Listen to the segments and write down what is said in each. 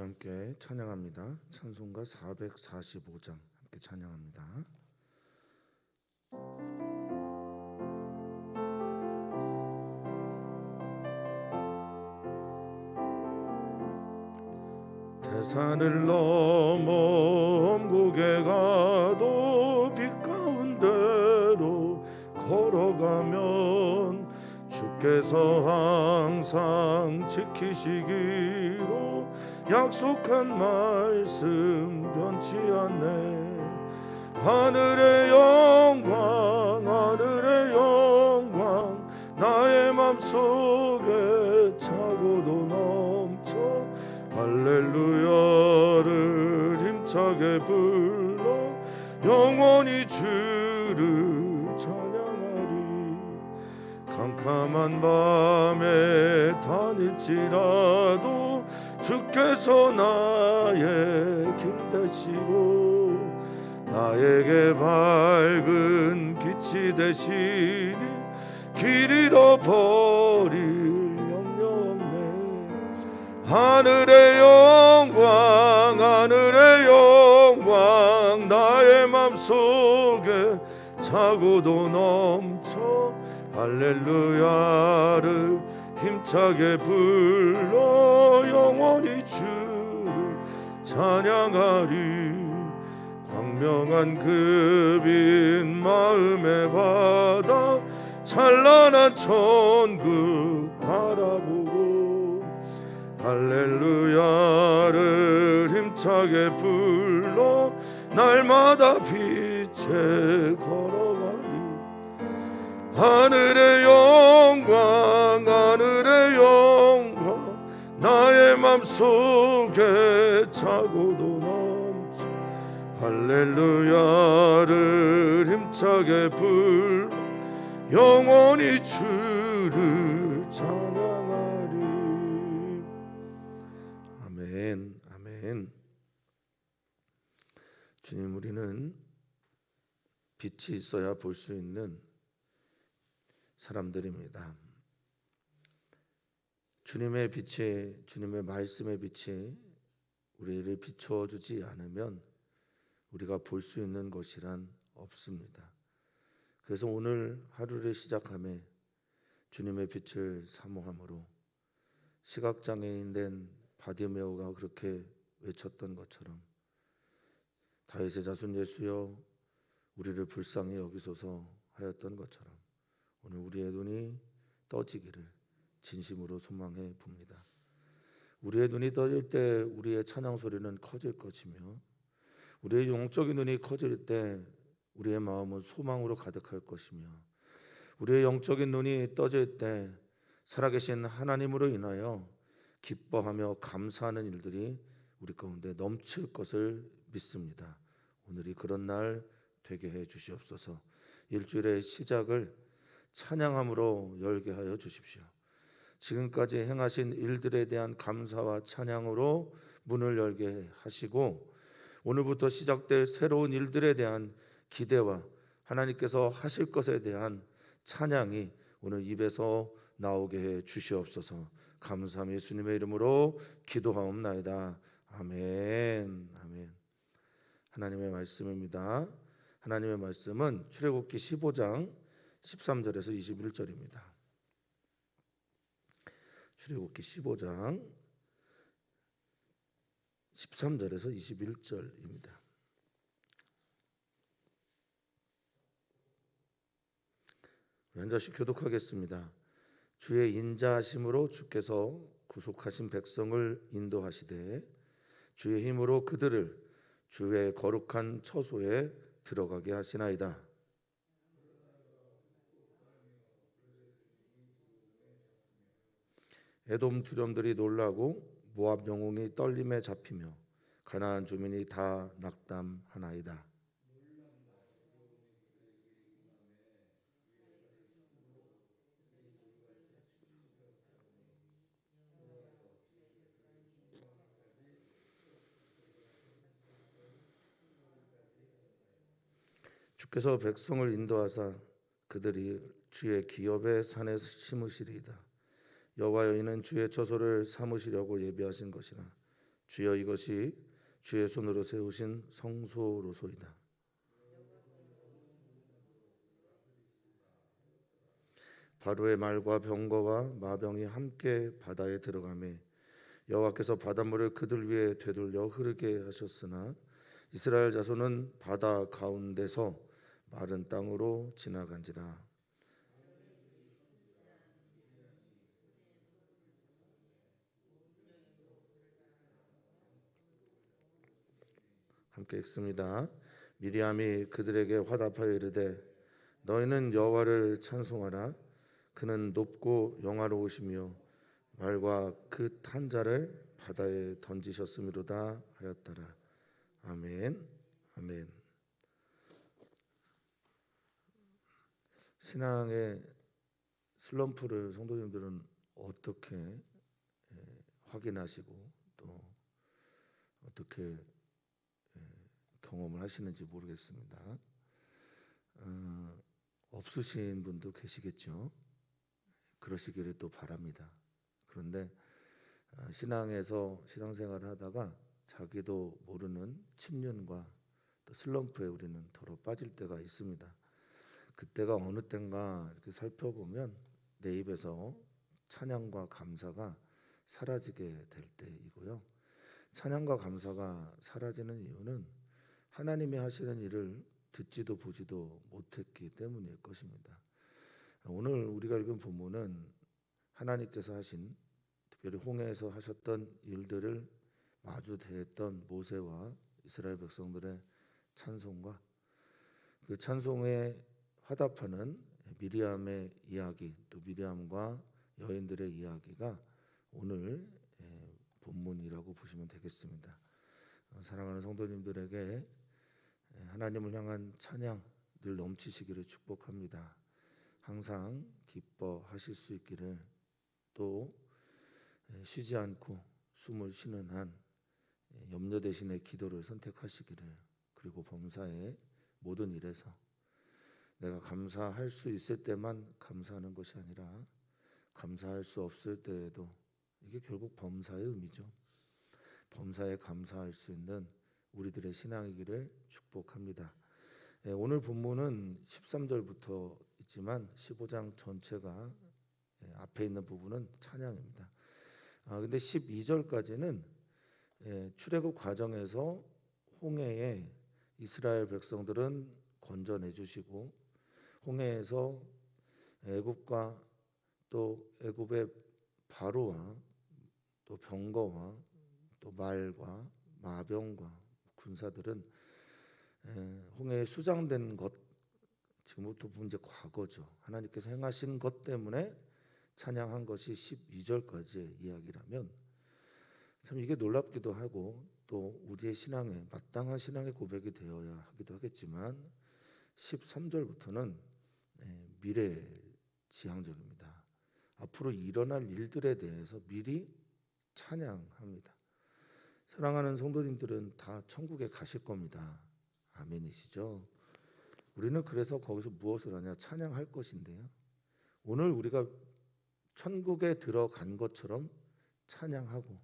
우리 함께 찬양합니다. 찬송가 445장 함께 찬양합니다. 태산을 넘어 엄곡에 가도 빛 가운데로 걸어가면 주께서 항상 지키시기로 약속한 말씀 변치 않네. 하늘의 영광 하늘의 영광 나의 맘속에 차고도 넘쳐 할렐루야를 힘차게 불러 영원히 주를 찬양하리. 캄캄한 밤에 다닐지라도 주께서 나의 길 되시고 나에게 밝은 빛이 되시니 길 잃어버릴 염려 없네. 하늘의 영광 하늘의 영광 나의 맘속에 차고도 넘쳐 할렐루야를 힘차게 불러 영원히 주를 찬양하리. 광명한 그 빛 마음에 받아 찬란한 천국 바라보고 할렐루야를 힘차게 불러 날마다 빛에 걸어가리. 하늘의 영광 하늘의 영광 나의 맘속에 차고도 넘쳐 할렐루야를 힘차게 불러 영원히 주를 찬양하리. 아멘 아멘. 주님, 우리는 빛이 있어야 볼 수 있는 사람들입니다. 주님의 빛이, 주님의 말씀의 빛이 우리를 비춰주지 않으면 우리가 볼 수 있는 것이란 없습니다. 그래서 오늘 하루를 시작함에 주님의 빛을 사모함으로 시각장애인 된 바디메오가 그렇게 외쳤던 것처럼 다윗의 자손 예수여 우리를 불쌍히 여기소서 하였던 것처럼 오늘 우리의 눈이 떠지기를 진심으로 소망해 봅니다. 우리의 눈이 떠질 때 우리의 찬양 소리는 커질 것이며 우리의 영적인 눈이 커질 때 우리의 마음은 소망으로 가득할 것이며 우리의 영적인 눈이 떠질 때 살아계신 하나님으로 인하여 기뻐하며 감사하는 일들이 우리 가운데 넘칠 것을 믿습니다. 오늘이 그런 날 되게 해 주시옵소서. 일주일의 시작을 찬양함으로 열게 하여 주십시오. 지금까지 행하신 일들에 대한 감사와 찬양으로 문을 열게 하시고 오늘부터 시작될 새로운 일들에 대한 기대와 하나님께서 하실 것에 대한 찬양이 오늘 입에서 나오게 해 주시옵소서. 감사함이 예수님의 이름으로 기도하옵나이다. 아멘. 아멘. 하나님의 말씀입니다. 하나님의 말씀은 출애굽기 15장 13절에서 21절입니다. 출애굽기 15장 13절에서 21절입니다. 한 절씩 교독하겠습니다. 주의 인자하심으로 주께서 구속하신 백성을 인도하시되 주의 힘으로 그들을 주의 거룩한 처소에 들어가게 하시나이다. 에돔 두령들이 놀라고 모압 영웅이 떨림에 잡히며 가나안 주민이 다 낙담하나이다. 주께서 백성을 인도하사 그들이 주의 기업의 산에 심으시리이다. 여호와여 이는 주의 처소를 삼으시려고 예비하신 것이라 주여 이것이 주의 손으로 세우신 성소로소이다. 바로의 말과 병거와 마병이 함께 바다에 들어가매 여호와께서 바닷물을 그들 위에 되돌려 흐르게 하셨으나 이스라엘 자손은 바다 가운데서 마른 땅으로 지나간지라. 함께 읽습니다. 미리암이 그들에게 화답하여 이르되 너희는 여호와를 찬송하라. 그는 높고 영화로우시며 말과 그 탄자를 바다에 던지셨음이로다 하였더라. 아멘. 아멘. 신앙의 슬럼프를 성도님들은 어떻게 확인하시고 또 어떻게 경험을 하시는지 모르겠습니다. 없으신 분도 계시겠죠. 그러시기를 또 바랍니다. 그런데 신앙에서 신앙생활을 하다가 자기도 모르는 침륜과 또 슬럼프에 우리는 더러 빠질 때가 있습니다. 그때가 어느 때인가 이렇게 살펴보면 내 입에서 찬양과 감사가 사라지게 될 때이고요. 찬양과 감사가 사라지는 이유는 하나님이 하시는 일을 듣지도 보지도 못했기 때문일 것입니다. 오늘 우리가 읽은 본문은 하나님께서 하신, 특별히 홍해에서 하셨던 일들을 마주 대했던 모세와 이스라엘 백성들의 찬송과 그 찬송에 화답하는 미리암의 이야기, 또 미리암과 여인들의 이야기가 오늘 본문이라고 보시면 되겠습니다. 사랑하는 성도님들에게 하나님을 향한 찬양 늘 넘치시기를 축복합니다. 항상 기뻐하실 수 있기를, 또 쉬지 않고 숨을 쉬는 한 염려 대신에 기도를 선택하시기를, 그리고 범사의 모든 일에서 내가 감사할 수 있을 때만 감사하는 것이 아니라 감사할 수 없을 때에도, 이게 결국 범사의 의미죠. 범사에 감사할 수 있는 우리들의 신앙이기를 축복합니다. 오늘 본문은 13절부터 있지만 15장 전체가 앞에 있는 부분은 찬양입니다. 근데 12절까지는 출애굽 과정에서 홍해에 이스라엘 백성들은 건져내 주시고, 홍해에서 애굽과 또 애굽의 바로와 또 병거와 또 말과 마병과 군사들은 홍해에 수장된 것, 지금부터 보면 이제 과거죠. 하나님께서 행하신 것 때문에 찬양한 것이 12절까지의 이야기라면 참 이게 놀랍기도 하고, 또 우리의 신앙에 마땅한 신앙의 고백이 되어야 하기도 하겠지만 13절부터는 미래지향적입니다. 앞으로 일어날 일들에 대해서 미리 찬양합니다. 사랑하는 성도님들은 다 천국에 가실 겁니다. 아멘이시죠? 우리는 그래서 거기서 무엇을 하냐? 찬양할 것인데요. 오늘 우리가 천국에 들어간 것처럼 찬양하고,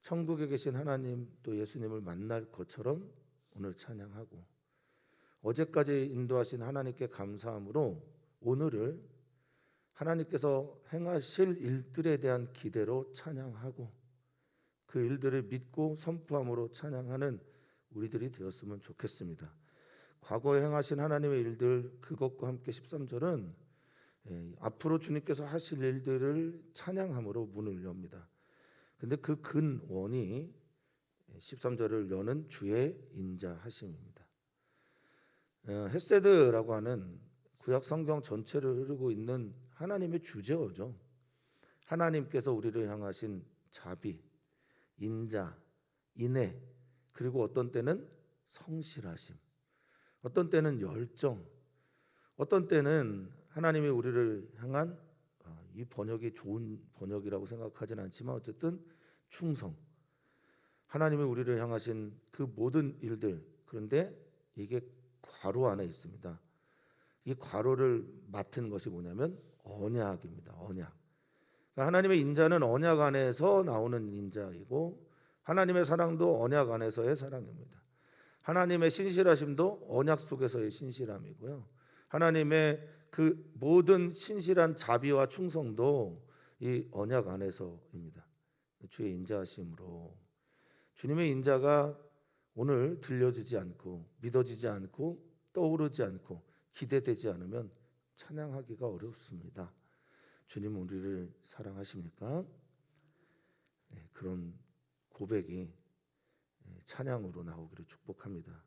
천국에 계신 하나님 또 예수님을 만날 것처럼 오늘 찬양하고, 어제까지 인도하신 하나님께 감사함으로 오늘을 하나님께서 행하실 일들에 대한 기대로 찬양하고, 그 일들을 믿고 선포함으로 찬양하는 우리들이 되었으면 좋겠습니다. 과거에 행하신 하나님의 일들, 그것과 함께 13절은 앞으로 주님께서 하실 일들을 찬양함으로 문을 엽니다. 근데 그 근원이 13절을 여는 주의 인자하심입니다. 헤세드라고 하는 구약 성경 전체를 흐르고 있는 하나님의 주제어죠. 하나님께서 우리를 향하신 자비, 인자, 인애, 그리고 어떤 때는 성실하심, 어떤 때는 열정, 어떤 때는 하나님이 우리를 향한, 이 번역이 좋은 번역이라고 생각하지는 않지만 어쨌든 충성, 하나님이 우리를 향하신 그 모든 일들. 그런데 이게 괄호 안에 있습니다. 이 괄호를 맡은 것이 뭐냐면 언약입니다. 언약. 그러니까 하나님의 인자는 언약 안에서 나오는 인자이고, 하나님의 사랑도 언약 안에서의 사랑입니다. 하나님의 신실하심도 언약 속에서의 신실함이고요. 하나님의 그 모든 신실한 자비와 충성도 이 언약 안에서입니다. 주의 인자하심으로 주님의 인자가 오늘 들려지지 않고 믿어지지 않고 떠오르지 않고 기대되지 않으면 찬양하기가 어렵습니다. 주님 우리를 사랑하십니까? 그런 고백이 찬양으로 나오기를 축복합니다.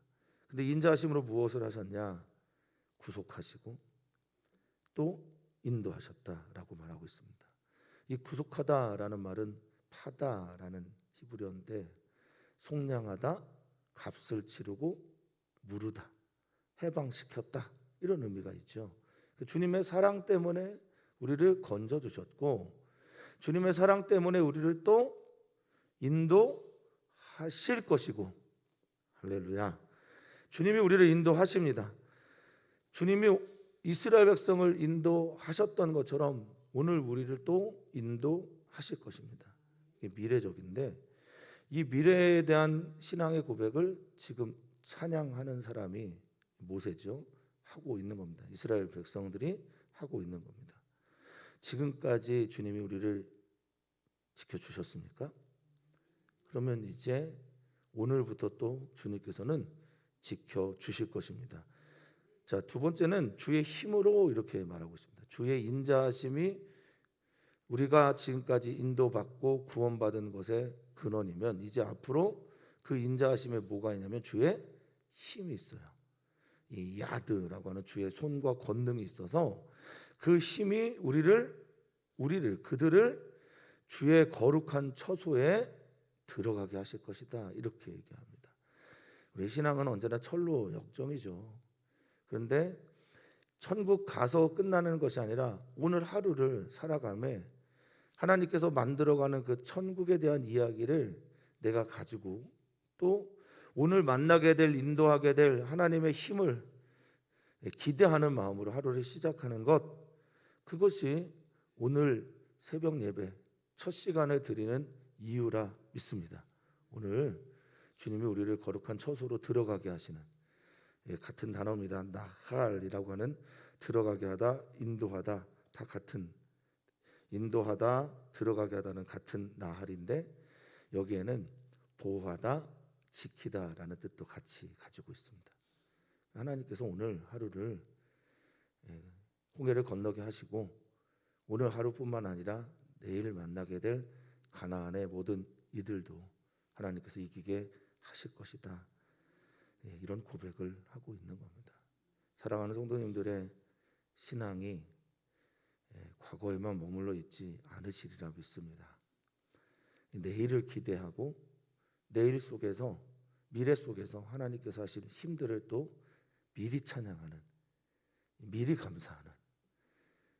근데 인자하심으로 무엇을 하셨냐? 구속하시고 또 인도하셨다라고 말하고 있습니다. 이 구속하다라는 말은 파다라는 히브리어인데 속량하다, 값을 치르고 무르다, 해방시켰다 이런 의미가 있죠. 주님의 사랑 때문에 우리를 건져 주셨고 주님의 사랑 때문에 우리를 또 인도하실 것이고 할렐루야. 주님이 우리를 인도하십니다. 주님이 이스라엘 백성을 인도하셨던 것처럼 오늘 우리를 또 인도하실 것입니다. 이게 미래적인데 이 미래에 대한 신앙의 고백을 지금 찬양하는 사람이 모세죠. 하고 있는 겁니다. 이스라엘 백성들이 하고 있는 겁니다. 지금까지 주님이 우리를 지켜주셨습니까? 그러면 이제 오늘부터 또 주님께서는 지켜주실 것입니다. 자, 두 번째는 주의 힘으로 이렇게 말하고 있습니다. 주의 인자하심이 우리가 지금까지 인도받고 구원받은 것의 근원이면 이제 앞으로 그 인자하심에 뭐가 있냐면 주의 힘이 있어요. 이 야드라고 하는 주의 손과 권능이 있어서 그 힘이 그들을 주의 거룩한 처소에 들어가게 하실 것이다. 이렇게 얘기합니다. 우리 신앙은 언제나 철로 역정이죠. 그런데 천국 가서 끝나는 것이 아니라 오늘 하루를 살아가며 하나님께서 만들어가는 그 천국에 대한 이야기를 내가 가지고 또 오늘 만나게 될 인도하게 될 하나님의 힘을 기대하는 마음으로 하루를 시작하는 것, 그것이 오늘 새벽 예배 첫 시간에 드리는 이유라 믿습니다. 오늘 주님이 우리를 거룩한 처소로 들어가게 하시는 같은 단어입니다. 나할이라고 하는 들어가게 하다, 인도하다 다 같은, 인도하다, 들어가게 하다는 같은 나할인데 여기에는 보호하다, 지키다라는 뜻도 같이 가지고 있습니다. 하나님께서 오늘 하루를 홍해를 건너게 하시고 오늘 하루뿐만 아니라 내일 만나게 될 가나안의 모든 이들도 하나님께서 이기게 하실 것이다. 이런 고백을 하고 있는 겁니다. 사랑하는 성도님들의 신앙이 과거에만 머물러 있지 않으시리라 믿습니다. 내일을 기대하고 내일 속에서 미래 속에서 하나님께서 하실 힘들을 또 미리 찬양하는, 미리 감사하는,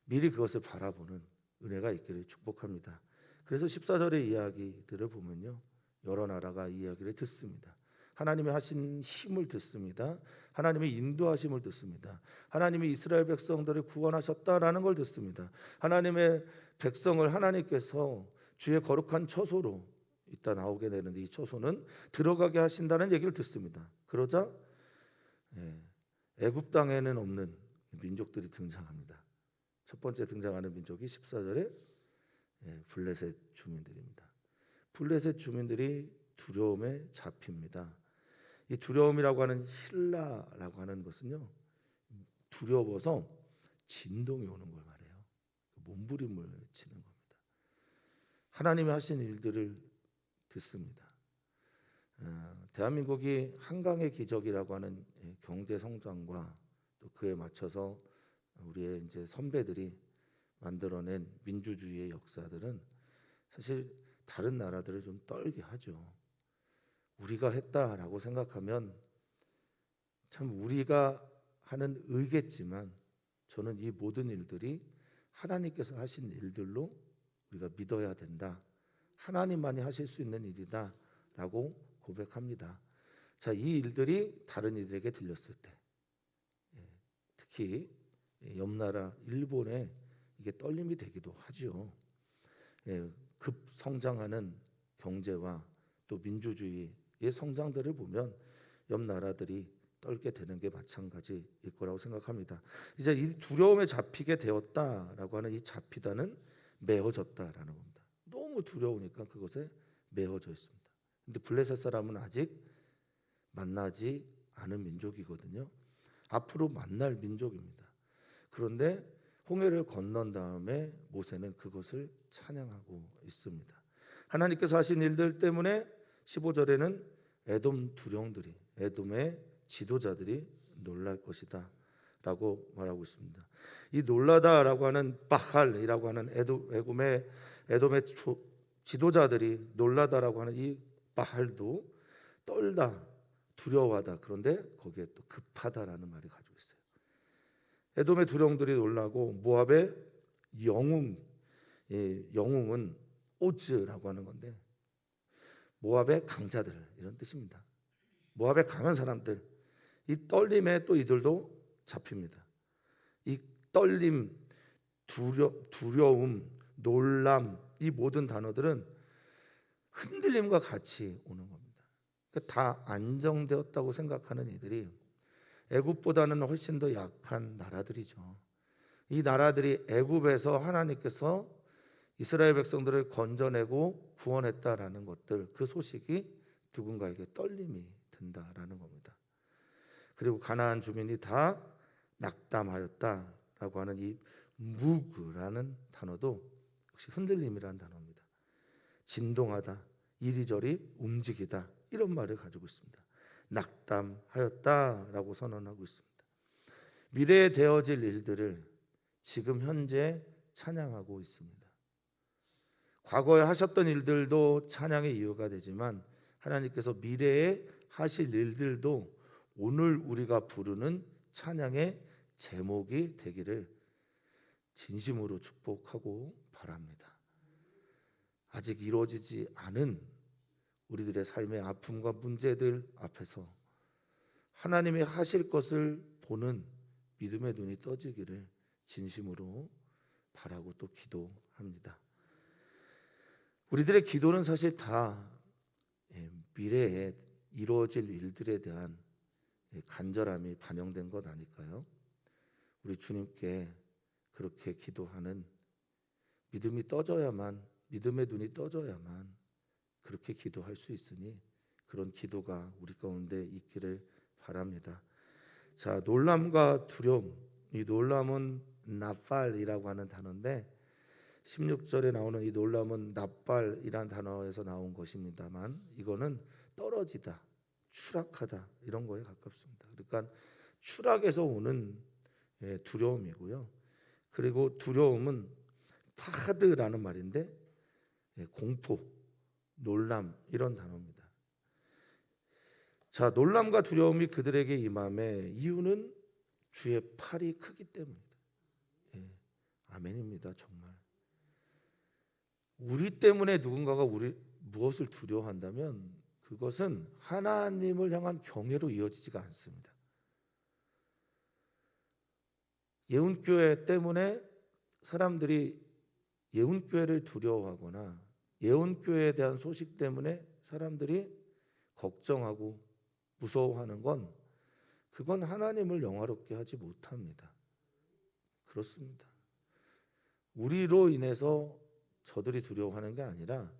미리 그것을 바라보는 은혜가 있기를 축복합니다. 그래서 14절의 이야기들을 보면요, 여러 나라가 이 이야기를 듣습니다. 하나님의 하신 힘을 듣습니다. 하나님의 인도하심을 듣습니다. 하나님이 이스라엘 백성들을 구원하셨다라는 걸 듣습니다. 하나님의 백성을 하나님께서 주의 거룩한 처소로 이따 나오게 되는데 이 처소는 들어가게 하신다는 얘기를 듣습니다. 그러자 애굽 땅에는 없는 민족들이 등장합니다. 첫 번째 등장하는 민족이 14절에 블레셋 주민들입니다. 블레셋 주민들이 두려움에 잡힙니다. 이 두려움이라고 하는 힐라라고 하는 것은요, 두려워서 진동이 오는 걸 말해요. 몸부림을 치는 겁니다. 하나님이 하신 일들을 듣습니다. 대한민국이 한강의 기적이라고 하는 경제 성장과 또 그에 맞춰서 우리의 이제 선배들이 만들어낸 민주주의의 역사들은 사실 다른 나라들을 좀 떨게 하죠. 우리가 했다라고 생각하면 참 우리가 하는 의겠지만 저는 이 모든 일들이 하나님께서 하신 일들로 우리가 믿어야 된다. 하나님만이 하실 수 있는 일이다라고 고백합니다. 자, 이 일들이 다른 이들에게 들렸을 때, 특히 옆 나라 일본에 이게 떨림이 되기도 하죠. 급 성장하는 경제와 또 민주주의의 성장들을 보면 옆 나라들이 떨게 되는 게 마찬가지일 거라고 생각합니다. 이제 이 두려움에 잡히게 되었다라고 하는 이 잡히다는 메어졌다라는 겁니다. 너무 두려우니까 그것에 메어져 있습니다. 근데 블레셋 사람은 아직 만나지 않은 민족이거든요. 앞으로 만날 민족입니다. 그런데 홍해를 건넌 다음에 모세는 그것을 찬양하고 있습니다. 하나님께서 하신 일들 때문에 15절에는 에돔 두령들이, 에돔의 지도자들이 놀랄 것이다 라고 말하고 있습니다. 이 놀라다라고 하는 바할이라고 하는 에돔의 지도자들이 놀라다라고 하는 이 바할도 떨다, 두려워하다, 그런데 거기에 또 급하다라는 말이 가지고 있어요. 에돔의 두령들이 놀라고 모압의 영웅, 영웅은 오즈라고 하는 건데 모압의 강자들 이런 뜻입니다. 모압의 강한 사람들, 이 떨림에 또 이들도 잡힙니다. 이 떨림, 두려움, 놀람, 이 모든 단어들은 흔들림과 같이 오는 겁니다. 다 안정되었다고 생각하는 이들이 애굽보다는 훨씬 더 약한 나라들이죠. 이 나라들이 애굽에서 하나님께서 이스라엘 백성들을 건져내고 구원했다라는 것들, 그 소식이 누군가에게 떨림이 된다라는 겁니다. 그리고 가나안 주민이 다 낙담하였다라고 하는 이 무그라는 단어도 역시 흔들림이라는 단어입니다. 진동하다, 이리저리 움직이다, 이런 말을 가지고 있습니다. 낙담하였다라고 선언하고 있습니다. 미래에 되어질 일들을 지금 현재 찬양하고 있습니다. 과거에 하셨던 일들도 찬양의 이유가 되지만 하나님께서 미래에 하실 일들도 오늘 우리가 부르는 찬양의 제목이 되기를 진심으로 축복하고 바랍니다. 아직 이루어지지 않은 우리들의 삶의 아픔과 문제들 앞에서 하나님이 하실 것을 보는 믿음의 눈이 떠지기를 진심으로 바라고 또 기도합니다. 우리들의 기도는 사실 다 미래에 이루어질 일들에 대한 간절함이 반영된 것 아닐까요? 우리 주님께 그렇게 기도하는 믿음이 떠져야만, 믿음의 눈이 떠져야만 그렇게 기도할 수 있으니 그런 기도가 우리 가운데 있기를 바랍니다. 자, 놀람과 두려움. 이 놀람은 나팔이라고 하는 단어인데 16절에 나오는 이 놀람은 나팔이란 단어에서 나온 것입니다만 이거는 떨어지다, 추락하다 이런 거에 가깝습니다. 그러니까 추락에서 오는 두려움이고요. 그리고 두려움은 파하드라는 말인데 공포, 놀람 이런 단어입니다. 자, 놀람과 두려움이 그들에게 임함의 이유는 주의 팔이 크기 때문입니다. 아멘입니다. 정말 우리 때문에 누군가가 우리 무엇을 두려워한다면 그것은 하나님을 향한 경외로 이어지지가 않습니다. 예언교회 때문에 사람들이 예언교회를 두려워하거나 예언교회에 대한 소식 때문에 사람들이 걱정하고 무서워하는 건 그건 하나님을 영화롭게 하지 못합니다. 그렇습니다. 우리로 인해서 저들이 두려워하는 게 아니라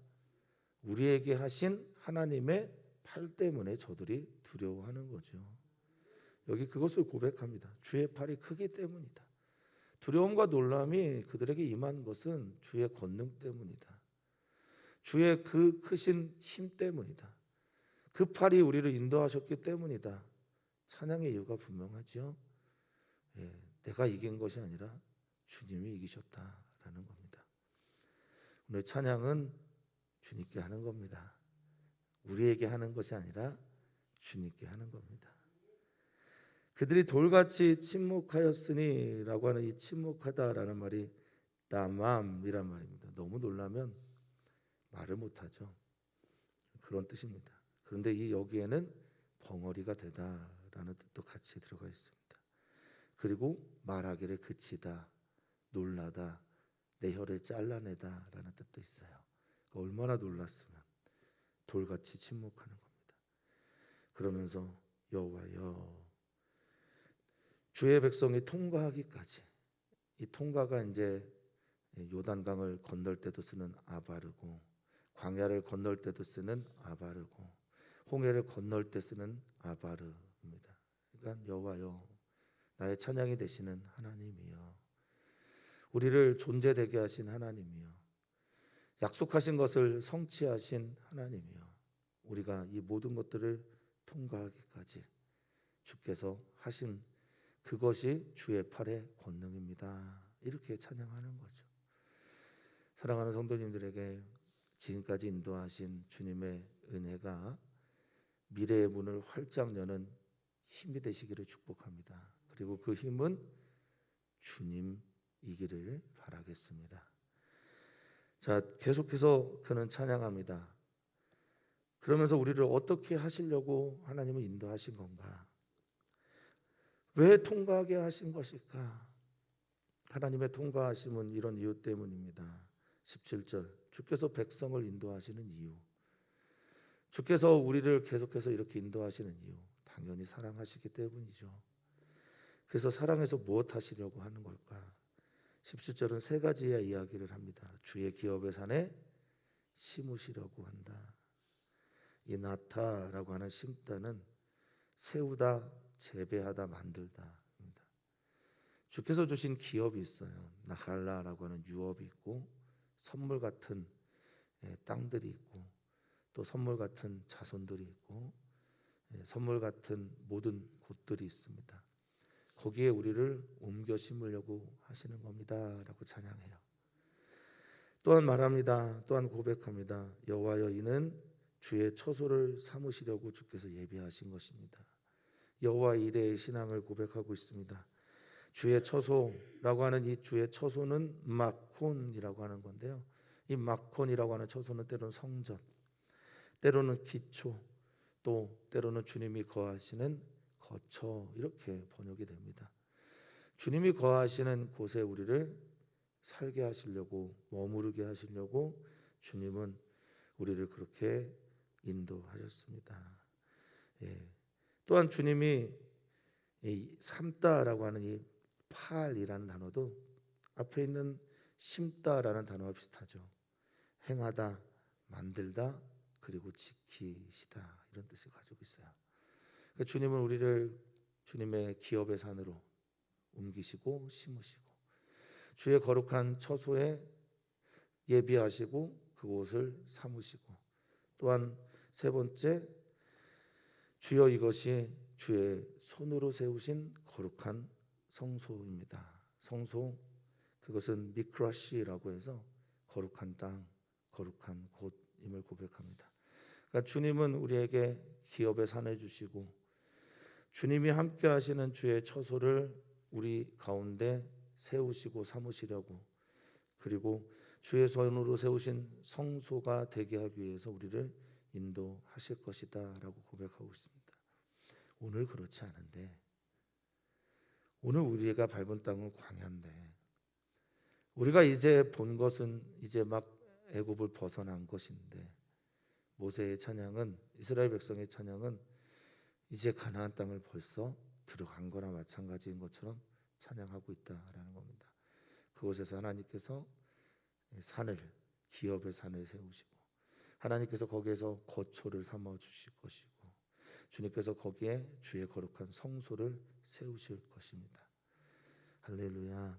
우리에게 하신 하나님의 팔 때문에 저들이 두려워하는 거죠. 여기 그것을 고백합니다. 주의 팔이 크기 때문이다. 두려움과 놀람이 그들에게 임한 것은 주의 권능 때문이다. 주의 그 크신 힘 때문이다. 그 팔이 우리를 인도하셨기 때문이다. 찬양의 이유가 분명하죠. 내가 이긴 것이 아니라 주님이 이기셨다라는 겁니다. 오늘 찬양은 주님께 하는 겁니다. 우리에게 하는 것이 아니라 주님께 하는 겁니다. 그들이 돌같이 침묵하였으니 라고 하는 이 침묵하다라는 말이 다맘이란 말입니다. 너무 놀라면 말을 못하죠. 그런 뜻입니다. 그런데 이 여기에는 벙어리가 되다라는 뜻도 같이 들어가 있습니다. 그리고 말하기를 그치다, 놀라다, 내 혀를 잘라내다라는 뜻도 있어요. 얼마나 놀랐으면 돌같이 침묵하는 겁니다. 그러면서 여호와여, 주의 백성이 통과하기까지, 이 통과가 이제 요단강을 건널 때도 쓰는 아바르고, 광야를 건널 때도 쓰는 아바르고, 홍해를 건널 때 쓰는 아바르입니다. 그러니까 여호와여, 나의 찬양이 되시는 하나님이여, 우리를 존재되게 하신 하나님이여, 약속하신 것을 성취하신 하나님이여, 우리가 이 모든 것들을 통과하기까지 주께서 하신 그것이 주의 팔의 권능입니다. 이렇게 찬양하는 거죠. 사랑하는 성도님들에게 지금까지 인도하신 주님의 은혜가 미래의 문을 활짝 여는 힘이 되시기를 축복합니다. 그리고 그 힘은 주님이기를 바라겠습니다. 자, 계속해서 그는 찬양합니다. 그러면서 우리를 어떻게 하시려고 하나님은 인도하신 건가? 왜 통과하게 하신 것일까? 하나님의 통과하심은 이런 이유 때문입니다. 17절, 주께서 백성을 인도하시는 이유, 주께서 우리를 계속해서 이렇게 인도하시는 이유, 당연히 사랑하시기 때문이죠. 그래서 사랑해서 무엇 하시려고 하는 걸까? 17절은 세 가지의 이야기를 합니다. 주의 기업의 산에 심으시려고 한다. 이 나타라고 하는 심다는 세우다, 재배하다, 만들다입니다. 주께서 주신 기업이 있어요. 나할라라고 하는 유업이 있고, 선물 같은 땅들이 있고, 또 선물 같은 자손들이 있고, 선물 같은 모든 곳들이 있습니다. 거기에 우리를 옮겨 심으려고 하시는 겁니다라고 찬양해요. 또한 말합니다. 또한 고백합니다. 여호와여, 이는 주의 처소를 삼으시려고 주께서 예비하신 것입니다. 여호와 이레의 신앙을 고백하고 있습니다. 주의 처소라고 하는 이 주의 처소는 마콘이라고 하는 건데요. 이 마콘이라고 하는 처소는 때로는 성전, 때로는 기초, 또 때로는 주님이 거하시는 거처, 이렇게 번역이 됩니다. 주님이 거하시는 곳에 우리를 살게 하시려고, 머무르게 하시려고 주님은 우리를 그렇게 인도하셨습니다. 또한 주님이 이 삼다라고 하는 이 팔이라는 단어도 앞에 있는 심다라는 단어와 비슷하죠. 행하다, 만들다, 그리고 지키시다, 이런 뜻을 가지고 있어요. 그러니까 주님은 우리를 주님의 기업의 산으로 옮기시고 심으시고, 주의 거룩한 처소에 예비하시고 그곳을 삼으시고, 또한 세 번째, 주여 이것이 주의 손으로 세우신 거룩한 성소입니다. 성소, 그것은 미크라시라고 해서 거룩한 땅, 거룩한 곳임을 고백합니다. 그러니까 주님은 우리에게 기업의 산을 주시고, 주님이 함께 하시는 주의 처소를 우리 가운데 세우시고 삼으시려고, 그리고 주의 손으로 세우신 성소가 되게 하기 위해서 우리를 인도하실 것이다 라고 고백하고 있습니다. 오늘 그렇지 않은데, 오늘 우리가 밟은 땅은 광야인데, 우리가 이제 본 것은 이제 막 애굽을 벗어난 것인데, 모세의 찬양은, 이스라엘 백성의 찬양은 이제 가나안 땅을 벌써 들어간 거나 마찬가지인 것처럼 찬양하고 있다라는 겁니다. 그곳에서 하나님께서 산을, 기업의 산을 세우시고, 하나님께서 거기에서 거처를 삼아 주실 것이고, 주님께서 거기에 주의 거룩한 성소를 세우실 것입니다. 할렐루야.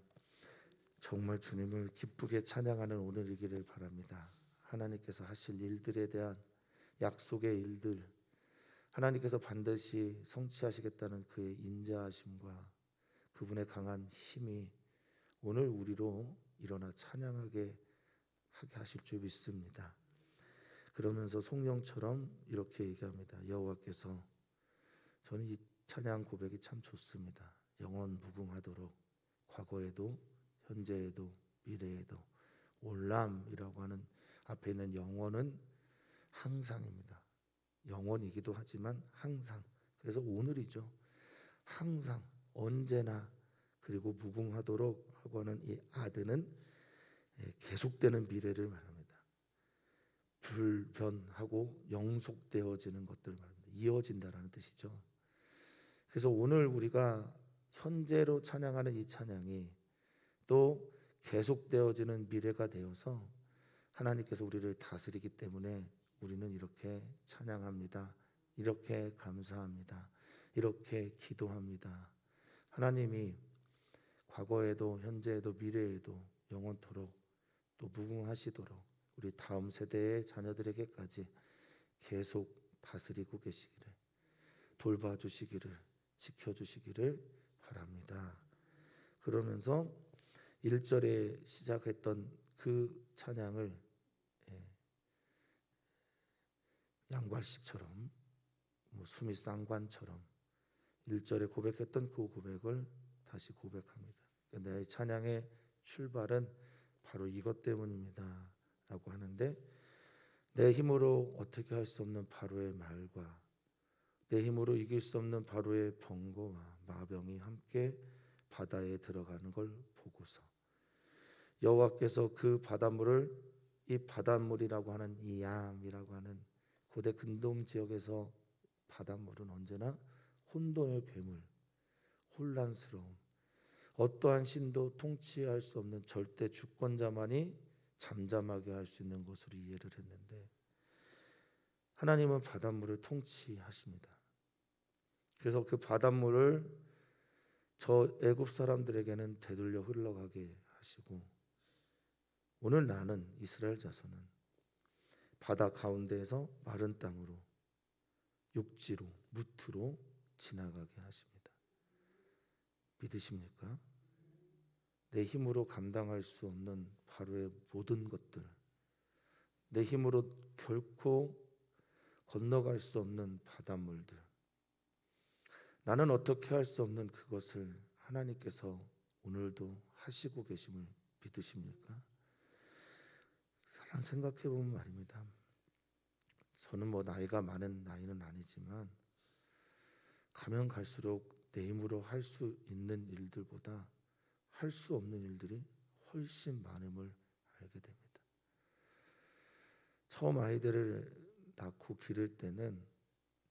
정말 주님을 기쁘게 찬양하는 오늘이기를 바랍니다. 하나님께서 하실 일들에 대한 약속의 일들, 하나님께서 반드시 성취하시겠다는 그의 인자하심과 그분의 강한 힘이 오늘 우리로 일어나 찬양하게 하실 줄 믿습니다. 그러면서 송영처럼 이렇게 얘기합니다. 여호와께서, 저는 이 찬양 고백이 참 좋습니다. 영원 무궁하도록, 과거에도 현재에도 미래에도, 올람이라고 하는 앞에 있는 영원은 항상입니다. 영원이기도 하지만 항상, 그래서 오늘이죠. 항상, 언제나, 그리고 무궁하도록 하고 하는 이 아드는 계속되는 미래를 말합니다. 불변하고 영속되어지는 것들 말입니다. 이어진다라는 뜻이죠. 그래서 오늘 우리가 현재로 찬양하는 이 찬양이 또 계속되어지는 미래가 되어서 하나님께서 우리를 다스리기 때문에 우리는 이렇게 찬양합니다. 이렇게 감사합니다. 이렇게 기도합니다. 하나님이 과거에도 현재에도 미래에도 영원토록 또 무궁하시도록 우리 다음 세대의 자녀들에게까지 계속 다스리고 계시기를, 돌봐주시기를, 지켜주시기를 바랍니다. 그러면서 1절에 시작했던 그 찬양을 양괄식처럼 숨이 쌍관처럼 1절에 고백했던 그 고백을 다시 고백합니다. 내 찬양의 출발은 바로 이것 때문입니다 라고 하는데, 내 힘으로 어떻게 할 수 없는 바로의 말과 내 힘으로 이길 수 없는 바로의 병거와 마병이 함께 바다에 들어가는 걸 보고서 여호와께서 그 바닷물을, 이 바닷물이라고 하는 이 얌이라고 하는 고대 근동 지역에서 바닷물은 언제나 혼돈의 괴물, 혼란스러움, 어떠한 신도 통치할 수 없는 절대 주권자만이 잠잠하게 할 수 있는 것으로 이해를 했는데, 하나님은 바닷물을 통치하십니다. 그래서 그 바닷물을 저 애굽 사람들에게는 되돌려 흘러가게 하시고, 오늘 나는 이스라엘 자손은 바다 가운데에서 마른 땅으로, 육지로, 무트로 지나가게 하십니다. 믿으십니까? 내 힘으로 감당할 수 없는 바로의 모든 것들, 내 힘으로 결코 건너갈 수 없는 바닷물들, 나는 어떻게 할 수 없는 그것을 하나님께서 오늘도 하시고 계심을 믿으십니까? 생각해 보면 말입니다. 저는 나이가 많은 나이는 아니지만 가면 갈수록 내 힘으로 할 수 있는 일들보다 할 수 없는 일들이 훨씬 많음을 알게 됩니다. 처음 아이들을 낳고 기를 때는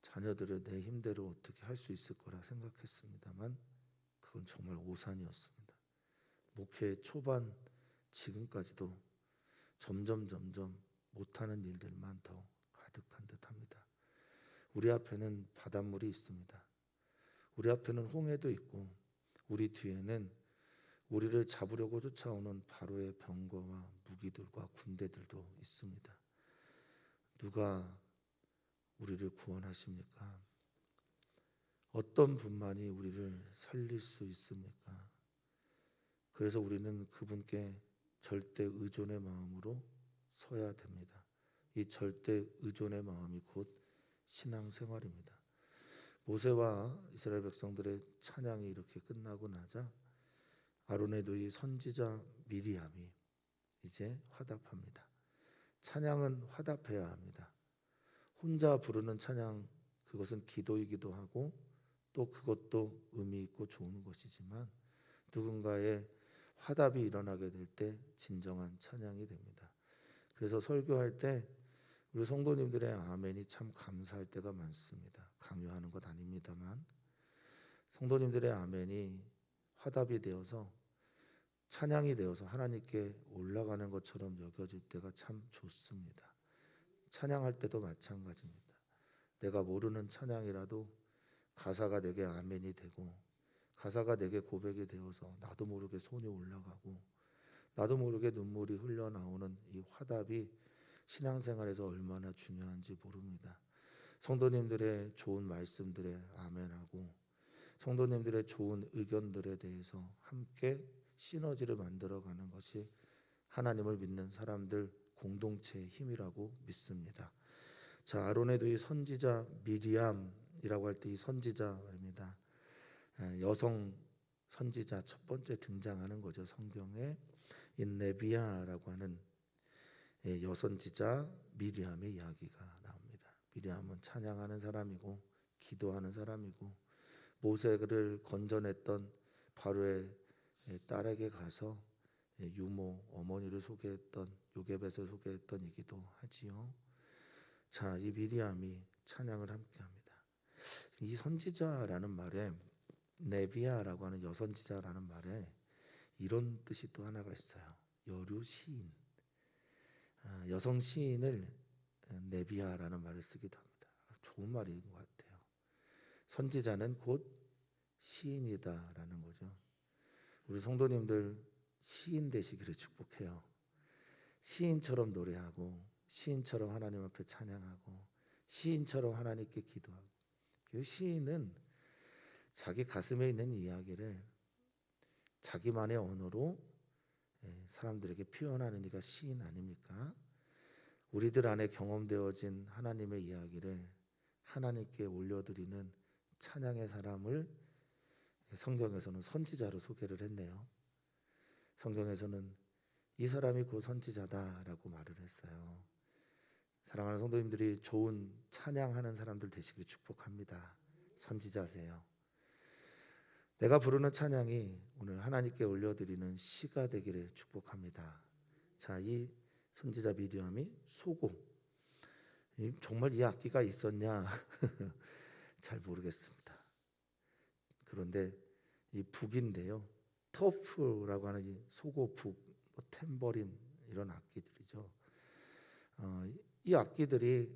자녀들을 내 힘대로 어떻게 할 수 있을 거라 생각했습니다만 그건 정말 오산이었습니다. 목회 초반 지금까지도 점점 못하는 일들만 더 가득한 듯합니다. 우리 앞에는 바닷물이 있습니다. 우리 앞에는 홍해도 있고 우리 뒤에는 우리를 잡으려고 쫓아오는 바로의 병거와 무기들과 군대들도 있습니다. 누가 우리를 구원하십니까? 어떤 분만이 우리를 살릴 수 있습니까? 그래서 우리는 그분께 절대 의존의 마음으로 서야 됩니다. 이 절대 의존의 마음이 곧 신앙생활입니다. 모세와 이스라엘 백성들의 찬양이 이렇게 끝나고 나자 아론의 누이 선지자 미리암이 이제 화답합니다. 찬양은 화답해야 합니다. 혼자 부르는 찬양, 그것은 기도이기도 하고 또 그것도 의미 있고 좋은 것이지만 누군가의 화답이 일어나게 될 때 진정한 찬양이 됩니다. 그래서 설교할 때 우리 성도님들의 아멘이 참 감사할 때가 많습니다. 강요하는 것 아닙니다만 성도님들의 아멘이 화답이 되어서 찬양이 되어서 하나님께 올라가는 것처럼 여겨질 때가 참 좋습니다. 찬양할 때도 마찬가지입니다. 내가 모르는 찬양이라도 가사가 내게 아멘이 되고 가사가 내게 고백이 되어서 나도 모르게 손이 올라가고 나도 모르게 눈물이 흘러나오는 이 화답이 신앙생활에서 얼마나 중요한지 모릅니다. 성도님들의 좋은 말씀들에 아멘하고 성도님들의 좋은 의견들에 대해서 함께 시너지를 만들어가는 것이 하나님을 믿는 사람들 공동체의 힘이라고 믿습니다. 자, 아론의 누이 선지자 미리암이라고 할 때 이 선지자입니다. 여성 선지자 첫 번째 등장하는 거죠. 성경에 인네비아라고 하는 여선지자 미리암의 이야기가 나옵니다. 미리암은 찬양하는 사람이고 기도하는 사람이고 모세를 건져냈던 바로의 딸에게 가서 유모 어머니를 소개했던 요게벳을 소개했던 이기도 하지요. 자, 이 미리암이 찬양을 함께합니다. 이 선지자라는 말에 네비아라고 하는 여선지자라는 말에 이런 뜻이 또 하나가 있어요. 여류 시인, 여성 시인을 네비아라는 말을 쓰기도 합니다. 좋은 말인 것 같아요. 선지자는 곧 시인이다라는 거죠. 우리 성도님들 시인 되시기를 축복해요. 시인처럼 노래하고 시인처럼 하나님 앞에 찬양하고 시인처럼 하나님께 기도하고. 그 시인은 자기 가슴에 있는 이야기를 자기만의 언어로 사람들에게 표현하는 이가 시인 아닙니까? 우리들 안에 경험되어진 하나님의 이야기를 하나님께 올려드리는 찬양의 사람을 성경에서는 선지자로 소개를 했네요. 성경에서는 이 사람이 곧 선지자다라고 말을 했어요. 사랑하는 성도님들이 좋은 찬양하는 사람들 되시길 축복합니다. 선지자세요. 내가 부르는 찬양이 오늘 하나님께 올려드리는 시가 되기를 축복합니다. 자, 이 선지자 미리암이 소고, 정말 이 악기가 있었냐? 잘 모르겠습니다. 그런데 이 북인데요, 터프라고 하는 이 소고 북, 탬버린 이런 악기들이죠. 이 악기들이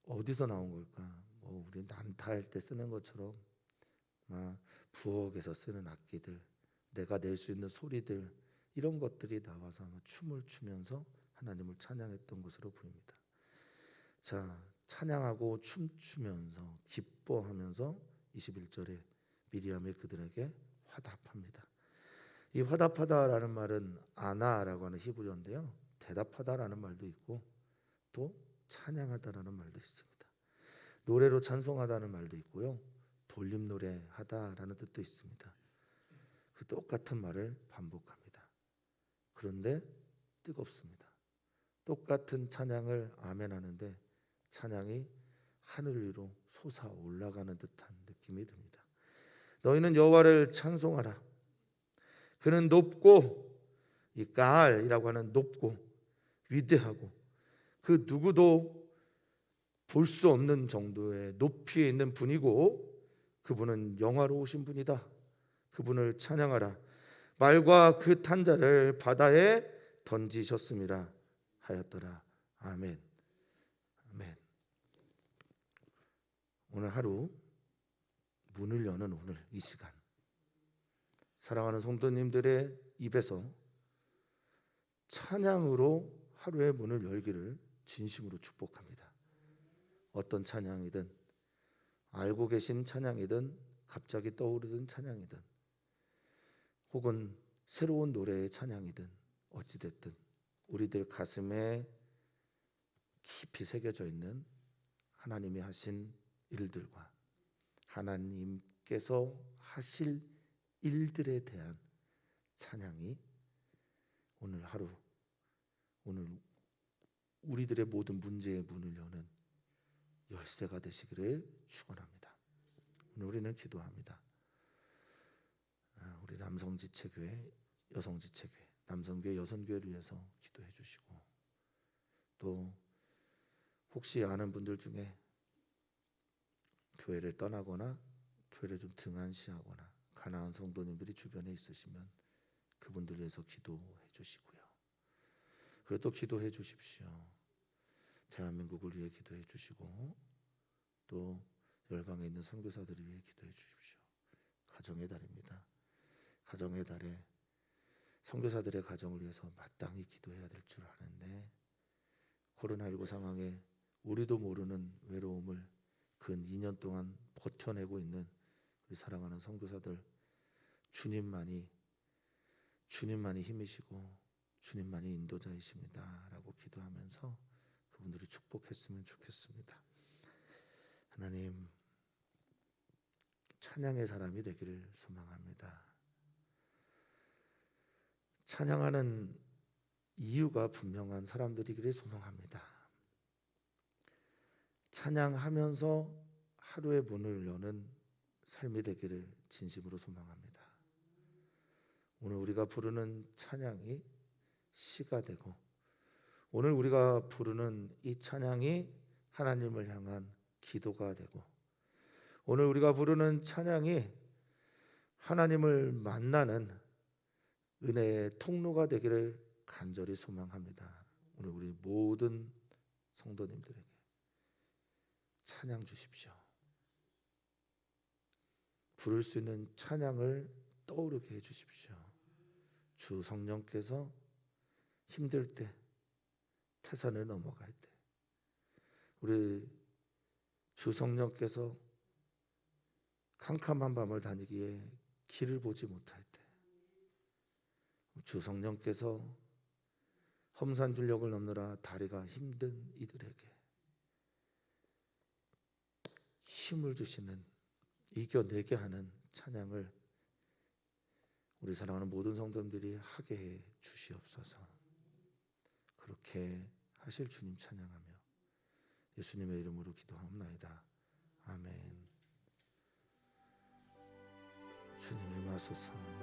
어디서 나온 걸까? 우리 난타할 때 쓰는 것처럼 부엌에서 쓰는 악기들, 내가 낼 수 있는 소리들, 이런 것들이 나와서 춤을 추면서 하나님을 찬양했던 것으로 보입니다. 자, 찬양하고 춤추면서 기뻐하면서 21절에 미리암이 그들에게 화답합니다. 이 화답하다라는 말은 아나라고 하는 히브리어인데요, 대답하다라는 말도 있고 또 찬양하다라는 말도 있습니다. 노래로 찬송하다는 말도 있고요, 돌림 노래하다라는 뜻도 있습니다. 그 똑같은 말을 반복합니다. 그런데 뜨겁습니다. 똑같은 찬양을 아멘하는데 찬양이 하늘 위로 솟아 올라가는 듯한 느낌이 듭니다. 너희는 여호와를 찬송하라. 그는 높고, 이 가알이라고 하는 높고 위대하고 그 누구도 볼 수 없는 정도의 높이에 있는 분이고 그분은 영화로우신 분이다. 그분을 찬양하라. 말과 그 탄자를 바다에 던지셨음이라 하였더라. 아멘. 아멘. 오늘 하루 문을 여는 오늘 이 시간, 사랑하는 성도님들의 입에서 찬양으로 하루의 문을 열기를 진심으로 축복합니다. 어떤 찬양이든, 알고 계신 찬양이든, 갑자기 떠오르는 찬양이든, 혹은 새로운 노래의 찬양이든, 어찌됐든 우리들 가슴에 깊이 새겨져 있는 하나님이 하신 일들과 하나님께서 하실 일들에 대한 찬양이 오늘 하루, 오늘 우리들의 모든 문제의 문을 여는 열쇠가 되시기를 축원합니다. 오늘 우리는 기도합니다. 우리 남성지체교회, 여성지체교회, 남성교회, 여성교회를 위해서 기도해 주시고, 또 혹시 아는 분들 중에 교회를 떠나거나 교회를 좀 등한시하거나 가난한 성도님들이 주변에 있으시면 그분들 위해서 기도해 주시고요. 그리고 또 기도해 주십시오. 대한민국을 위해 기도해 주시고, 또 열방에 있는 선교사들을 위해 기도해 주십시오. 가정의 달입니다. 가정의 달에 선교사들의 가정을 위해서 마땅히 기도해야 될 줄 아는데, 코로나19 상황에 우리도 모르는 외로움을 근 2년 동안 버텨내고 있는 우리 사랑하는 선교사들, 주님만이 힘이시고 주님만이 인도자이십니다라고 기도하면서 그분들을 축복했으면 좋겠습니다. 하나님, 찬양의 사람이 되기를 소망합니다. 찬양하는 이유가 분명한 사람들이기를 소망합니다. 찬양하면서 하루의 문을 여는 삶이 되기를 진심으로 소망합니다. 오늘 우리가 부르는 찬양이 시가 되고, 오늘 우리가 부르는 이 찬양이 하나님을 향한 기도가 되고, 오늘 우리가 부르는 찬양이 하나님을 만나는 은혜의 통로가 되기를 간절히 소망합니다. 오늘 우리 모든 성도님들에게 찬양 주십시오. 부를 수 있는 찬양을 떠오르게 해주십시오. 주 성령께서 힘들 때, 태산을 넘어갈 때, 우리 주 성령께서 캄캄한 밤을 다니기에 길을 보지 못할 때, 주 성령께서 험산 줄력을 넘느라 다리가 힘든 이들에게 힘을 주시는, 이겨내게 하는 찬양을 우리 사랑하는 모든 성도님들이 하게 해 주시옵소서. 그렇게 하실 주님 찬양하며 예수님의 이름으로 기도하옵나이다. 아멘. 주님 임하소서.